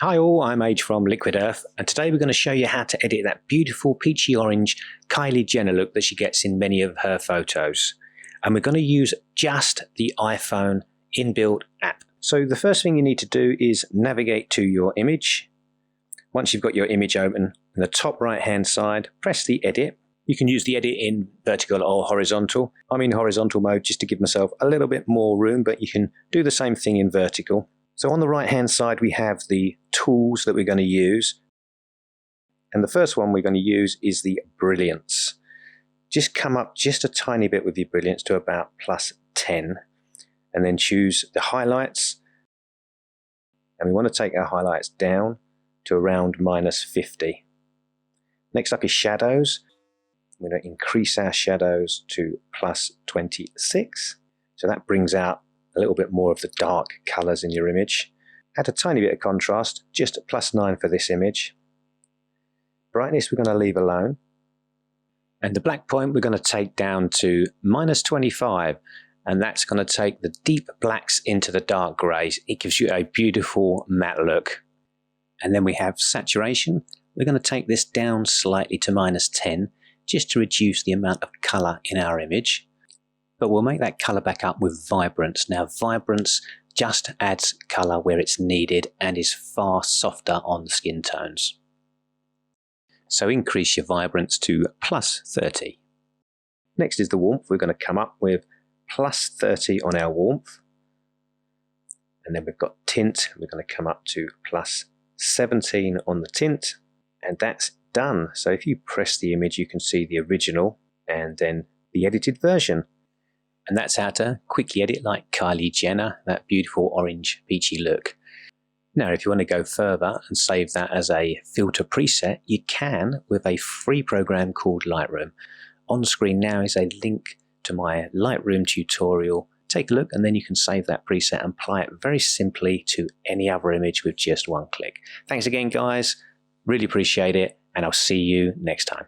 Hi all, I'm Age from Liquid Earth, and today we're going to show you how to edit that beautiful peachy orange Kylie Jenner look that she gets in many of her photos. And we're going to use just the iPhone inbuilt app. So the first thing you need to do is navigate to your image. Once you've got your image open, in the top right hand side, press the edit. You can use the edit in vertical or horizontal. I'm in horizontal mode just to give myself a little bit more room, but you can do the same thing in vertical. So on the right hand side we have the tools that we're going to use, and the first one we're going to use is the Brilliance. Just come up just a tiny bit with your Brilliance to about +10, and then choose the highlights, and we want to take our highlights down to around -50. Next up is shadows. I'm going to increase our shadows to +26, so that brings out a little bit more of the dark colors in your image. Add a tiny bit of contrast, just at +9 for this image. Brightness we're going to leave alone. And the black point we're going to take down to -25, and that's going to take the deep blacks into the dark greys. It gives you a beautiful matte look. And then we have saturation. We're going to take this down slightly to -10, just to reduce the amount of color in our image. But we'll make that color back up with vibrance. Now vibrance just adds color where it's needed and is far softer on the skin tones. So increase your vibrance to +30. Next is the warmth. We're going to come up with +30 on our warmth. And then we've got tint. We're going to come up to +17 on the tint. And that's done. So if you press the image, you can see the original and then the edited version. And that's how to quickly edit like Kylie Jenner, that beautiful orange peachy look. Now if you want to go further and save that as a filter preset, you can with a free program called Lightroom. On screen now is a link to my Lightroom tutorial. Take a look and then you can save that preset and apply it very simply to any other image with just one click. Thanks again guys, really appreciate it, and I'll see you next time.